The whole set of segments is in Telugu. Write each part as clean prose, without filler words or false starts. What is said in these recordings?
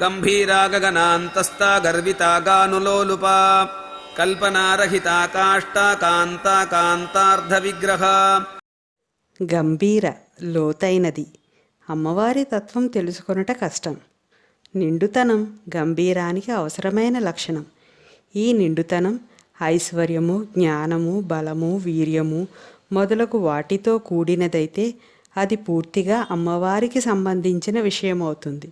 గంభీరా గగనాంతస్థా గర్వితా గానులోలుపా కల్పనారహితా కాష్టా కాంతా కాంతార్ధ విగ్రహ. గంభీర లోతైనది. అమ్మవారి తత్వం తెలుసుకొనుట కష్టం. నిండుతనం గంభీరానికి అవసరమైన లక్షణం. ఈ నిండుతనం ఐశ్వర్యము, జ్ఞానము, బలము, వీర్యము మొదలగు వాటితో కూడినదైతే అది పూర్తిగా అమ్మవారికి సంబంధించిన విషయమవుతుంది.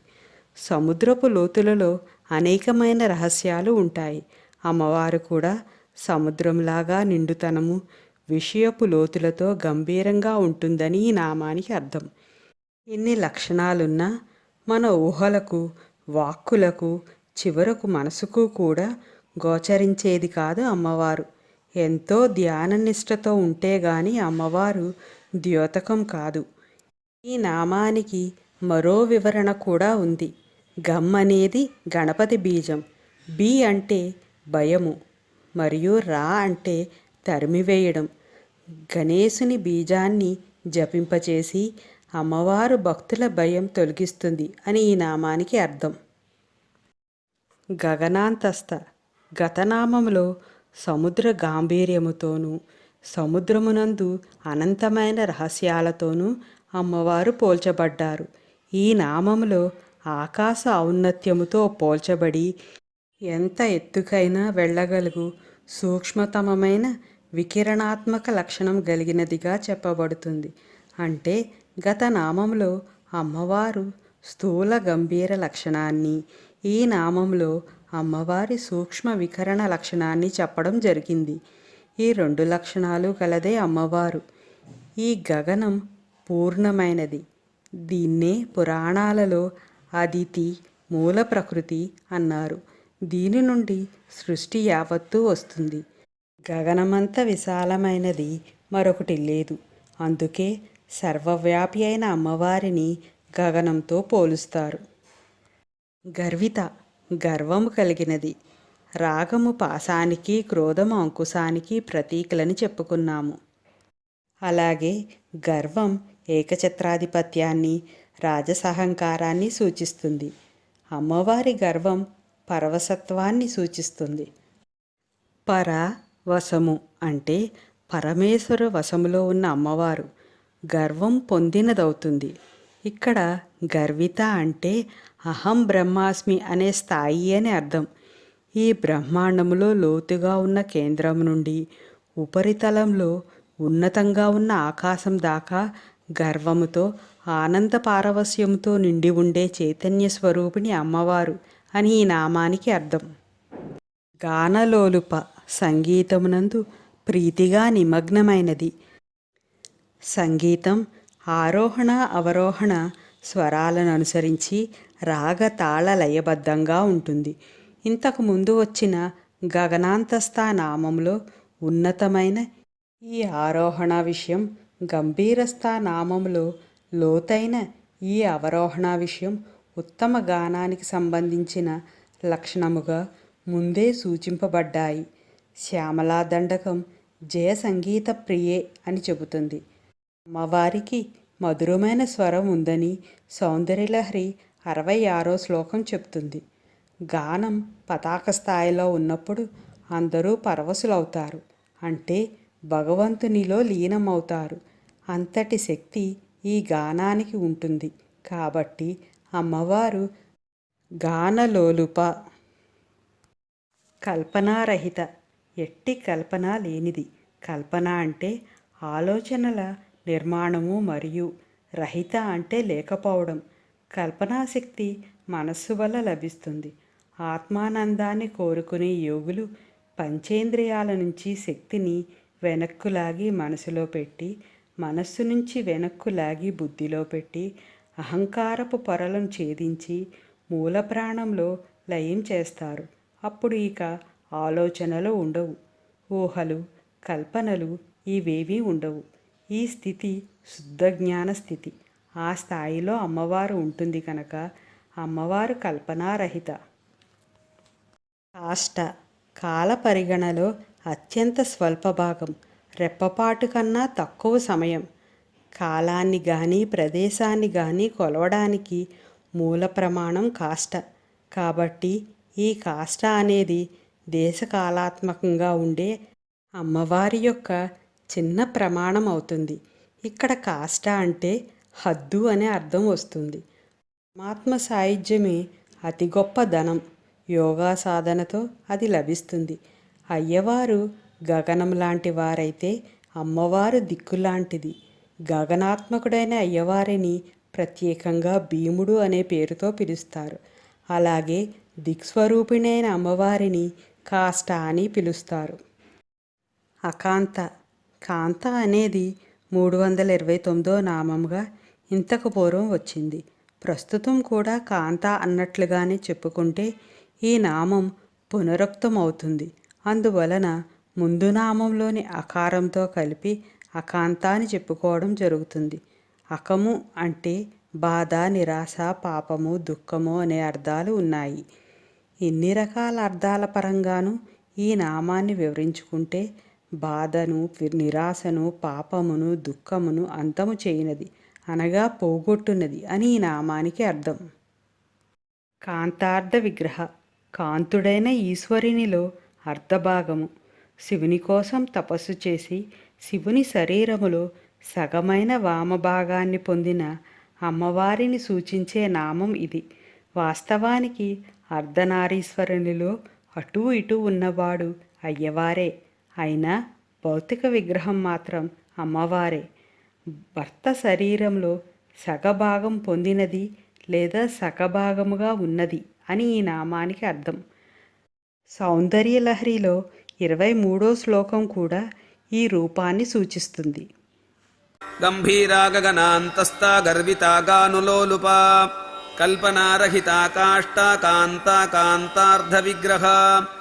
సముద్రపు లోతులలో అనేకమైన రహస్యాలు ఉంటాయి. అమ్మవారు కూడా సముద్రంలాగా నిండుతనము, విషయపు లోతులతో గంభీరంగా ఉంటుందని ఈ నామానికి అర్థం. ఇన్ని లక్షణాలున్నా మన ఊహలకు, వాక్కులకు, చివరకు మనసుకు కూడా గోచరించేది కాదు అమ్మవారు. ఎంతో ధ్యాన నిష్టతో ఉంటే గాని అమ్మవారు ద్యోతకం కాదు. ఈ నామానికి మరో వివరణ కూడా ఉంది. గమ్ అనేది గణపతి బీజం. బి అంటే భయము మరియు రా అంటే తరిమివేయడం. గణేశుని బీజాన్ని జపింపచేసి అమ్మవారు భక్తుల భయం తొలగిస్తుంది అని ఈ నామానికి అర్థం. గగనాంతస్థ గతనామములో సముద్ర గాంభీర్యముతోనూ సముద్రమునందు అనంతమైన రహస్యాలతోనూ అమ్మవారు పోల్చబడ్డారు. ఈ నామములో ఆకాశ ఔన్నత్యముతో పోల్చబడి ఎంత ఎత్తుకైనా వెళ్ళగలుగు సూక్ష్మతమమైన వికిరణాత్మక లక్షణం కలిగినదిగా చెప్పబడుతుంది. అంటే గత నామంలో అమ్మవారు స్థూల గంభీర లక్షణాన్ని, ఈ నామంలో అమ్మవారి సూక్ష్మ వికరణ లక్షణాన్ని చెప్పడం జరిగింది. ఈ రెండు లక్షణాలు కలదే అమ్మవారు. ఈ గగనం పూర్ణమైనది. దీన్నే పురాణాలలో అదితి, మూల ప్రకృతి అన్నారు. దీని నుండి సృష్టి యావత్తూ వస్తుంది. గగనమంత విశాలమైనది మరొకటి లేదు. అందుకే సర్వవ్యాపి అయిన అమ్మవారిని గగనంతో పోలుస్తారు. గర్విత గర్వము కలిగినది. రాగము పాశానికి, క్రోధము అంకుశానికి ప్రతీకలని చెప్పుకున్నాము. అలాగే గర్వం ఏకఛత్రాధిపత్యాన్ని, రాజసహంకారాన్ని సూచిస్తుంది. అమ్మవారి గర్వం పరవశత్వాన్ని సూచిస్తుంది. పర వశము అంటే పరమేశ్వర వశములో ఉన్న అమ్మవారు గర్వం పొందినదవుతుంది. ఇక్కడ గర్విత అంటే అహం బ్రహ్మాస్మి అనే స్థాయి అని అర్థం. ఈ బ్రహ్మాండములో లోతుగా ఉన్న కేంద్రం నుండి ఉపరితలంలో ఉన్నతంగా ఉన్న ఆకాశం దాకా గర్వముతో, ఆనంద పారవస్యముతో నిండి ఉండే చైతన్య స్వరూపిణి అమ్మవారు అని ఈ నామానికి అర్థం. గానలోలుప సంగీతమునందు ప్రీతిగా నిమగ్నమైనది. సంగీతం ఆరోహణ అవరోహణ స్వరాలను అనుసరించి రాగ తాళ లయబద్ధంగా ఉంటుంది. ఇంతకు ముందు వచ్చిన గగనాంతస్థ నామంలో ఉన్నతమైన ఈ ఆరోహణ విషయం, గంభీరస్థ నామంలో లోతైన ఈ అవరోహణ విషయం ఉత్తమ గానానికి సంబంధించిన లక్షణముగా ముందే సూచింపబడ్డాయి. శ్యామలా దండకం జయ సంగీత ప్రియే అని చెబుతుంది. అమ్మవారికి మధురమైన స్వరం ఉందని సౌందర్యలహరి 66వ శ్లోకం చెప్తుంది. గానం పతాక స్థాయిలో ఉన్నప్పుడు అందరూ పరవశులవుతారు. అంటే భగవంతునిలో లీనమవుతారు. అంతటి శక్తి ఈ గానానికి ఉంటుంది. కాబట్టి అమ్మవారు గానలోలుప. కల్పనారహిత ఎట్టి కల్పన లేనిది. కల్పన అంటే ఆలోచనల నిర్మాణము మరియు రహిత అంటే లేకపోవడం. కల్పనాశక్తి మనస్సు వల్ల లభిస్తుంది. ఆత్మానందాన్ని కోరుకునే యోగులు పంచేంద్రియాల నుంచి శక్తిని వెనక్కులాగి మనసులో పెట్టి, మనస్సు నుంచి వెనక్కులాగి బుద్ధిలో పెట్టి, అహంకారపు పొరలను ఛేదించి మూల ప్రాణంలో లయం చేస్తారు. అప్పుడు ఇక ఆలోచనలు ఉండవు, ఊహలు, కల్పనలు ఇవేవీ ఉండవు. ఈ స్థితి శుద్ధ జ్ఞాన స్థితి. ఆ స్థాయిలో అమ్మవారు ఉంటుంది కనుక అమ్మవారు కల్పనారహిత. కాష్ట కాల పరిగణలో అత్యంత స్వల్ప భాగం, రెప్పపాటు కన్నా తక్కువ సమయం. కాలాన్ని కానీ ప్రదేశాన్ని కానీ కొలవడానికి మూల ప్రమాణం కాష్ట. కాబట్టి ఈ కాష్ట అనేది దేశకాలాత్మకంగా ఉండే అమ్మవారి యొక్క చిన్న ప్రమాణం అవుతుంది. ఇక్కడ కాష్ట అంటే హద్దు అనే అర్థం వస్తుంది. పరమాత్మ సాయుధ్యమే అతి గొప్ప ధనం. యోగా సాధనతో అది లభిస్తుంది. అయ్యవారు గగనం లాంటి వారైతే అమ్మవారు దిక్కులాంటిది. గగనాత్మకుడైన అయ్యవారిని ప్రత్యేకంగా భీముడు అనే పేరుతో పిలుస్తారు. అలాగే దిక్స్వరూపిణైన అమ్మవారిని కాష్ట అని పిలుస్తారు. అకాంత. కాంత అనేది 329వ నామంగా ఇంతకు పూర్వం వచ్చింది. ప్రస్తుతం కూడా కాంత అన్నట్లుగానే చెప్పుకుంటే ఈ నామం పునరుక్తం అవుతుంది. అందువలన ముందు నామంలోని అకారంతో కలిపి అకాంత అని చెప్పుకోవడం జరుగుతుంది. అకము అంటే బాధ, నిరాశ, పాపము, దుఃఖము అనే అర్థాలు ఉన్నాయి. ఇన్ని రకాల అర్థాల పరంగాను ఈ నామాన్ని వివరించుకుంటే బాధను, నిరాశను, పాపమును, దుఃఖమును అంతము చేయనది అనగా పోగొట్టున్నది అని ఈ నామానికి అర్థం. కాంతార్థ విగ్రహ. కాంతుడైన ఈశ్వరునిలో అర్ధభాగము. శివుని కోసం తపస్సు చేసి శివుని శరీరములో సగమైన వామభాగాన్ని పొందిన అమ్మవారిని సూచించే నామం ఇది. వాస్తవానికి అర్ధనారీశ్వరునిలో అటూ ఇటూ ఉన్నవాడు అయ్యవారే. అయినా భౌతిక విగ్రహం మాత్రం అమ్మవారే. భర్త శరీరంలో సగభాగం పొందినది లేదా సగభాగముగా ఉన్నది అని ఈ నామానికి అర్థం. సౌందర్యలహరిలో 23వ శ్లోకం కూడా ఈ రూపాన్ని సూచిస్తుంది. గంభీరా గగనాంతస్థా గర్వితా గానులోలుపా కల్పనారహితా కాష్టా కాంతా కాంతార్ధ విగ్రహ